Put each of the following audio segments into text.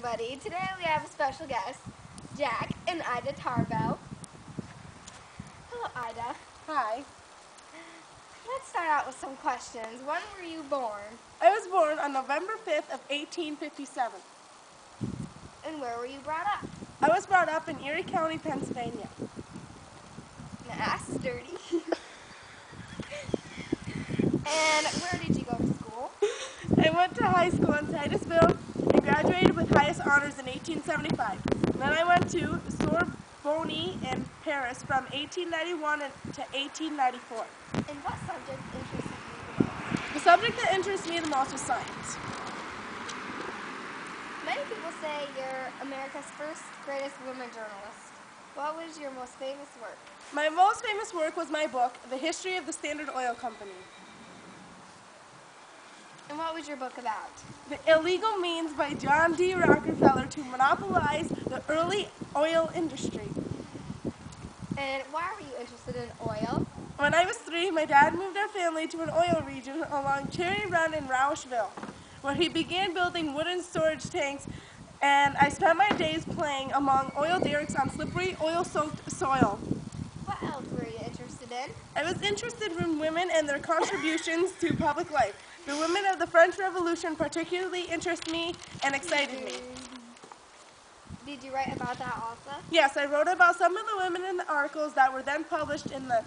everybody. Today we have a special guest, Jack and Ida Tarbell. Hello, Ida. Hi. Let's start out with some questions. When were you born? I was born on November 5th of 1857. And where were you brought up? I was brought up in Erie County, Pennsylvania. Now, that's dirty. And where did you go to school? I went to high school in Titusville and graduated with highest honors in 1875. Then I went to Sorbonne in Paris from 1891 to 1894. And what subject interested you the most? The subject that interests me the most is science. Many people say you're America's first greatest woman journalist. What was your most famous work? My most famous work was my book, The History of the Standard Oil Company. And what was your book about? The illegal means by John D. Rockefeller to monopolize the early oil industry. And why were you interested in oil? When I was 3, my dad moved our family to an oil region along Cherry Run in Roushville, where he began building wooden storage tanks, and I spent my days playing among oil derricks on slippery, oil-soaked soil. What else were you interested in? I was interested in women and their contributions to public life. The women of the French Revolution particularly interest me and excited me. Did you write about that also? Yes, I wrote about some of the women in the articles that were then published in the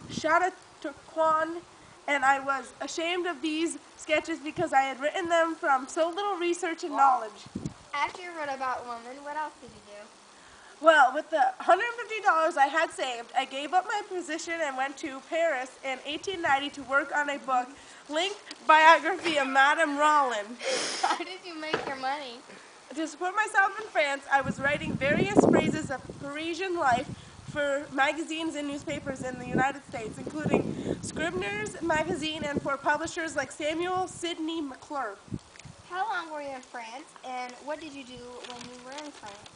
Chateauquan, and I was ashamed of these sketches because I had written them from so little research and knowledge. After you wrote about women, what else did you do? Well, with the $150 I had saved, I gave up my position and went to Paris in 1890 to work on a book, length biography of Madame Roland. How did you make your money? To support myself in France, I was writing various phrases of Parisian life for magazines and newspapers in the United States, including Scribner's magazine and for publishers like Samuel Sidney McClure. How long were you in France, and what did you do when you were in France?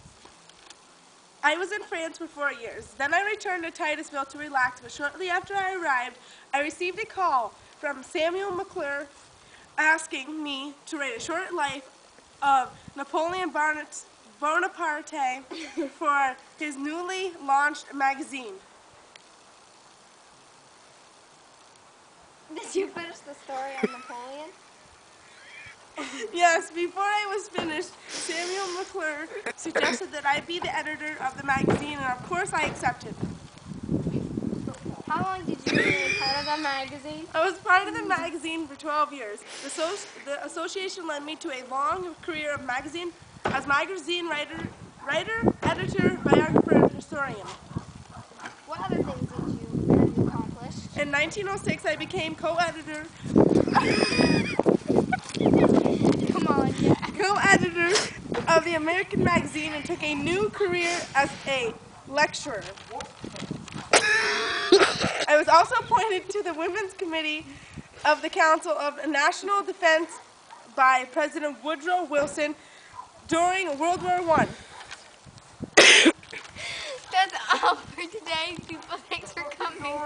I was in France for 4 years. Then I returned to Titusville to relax, but shortly after I arrived, I received a call from Samuel McClure asking me to write a short life of Napoleon Bonaparte for his newly launched magazine. Did you finish the story on Napoleon? Yes, before I was finished, Samuel McClure suggested that I be the editor of the magazine, and of course I accepted. How long did you be part of the magazine? I was part of the magazine for 12 years. The association led me to a long career of magazine as magazine writer, editor, biographer, and historian. What other things have you accomplished? In 1906, I became co-editor co-editor of the American magazine and took a new career as a lecturer. I was also appointed to the Women's Committee of the Council of National Defense by President Woodrow Wilson during World War I. That's all for today, people. Thanks for coming.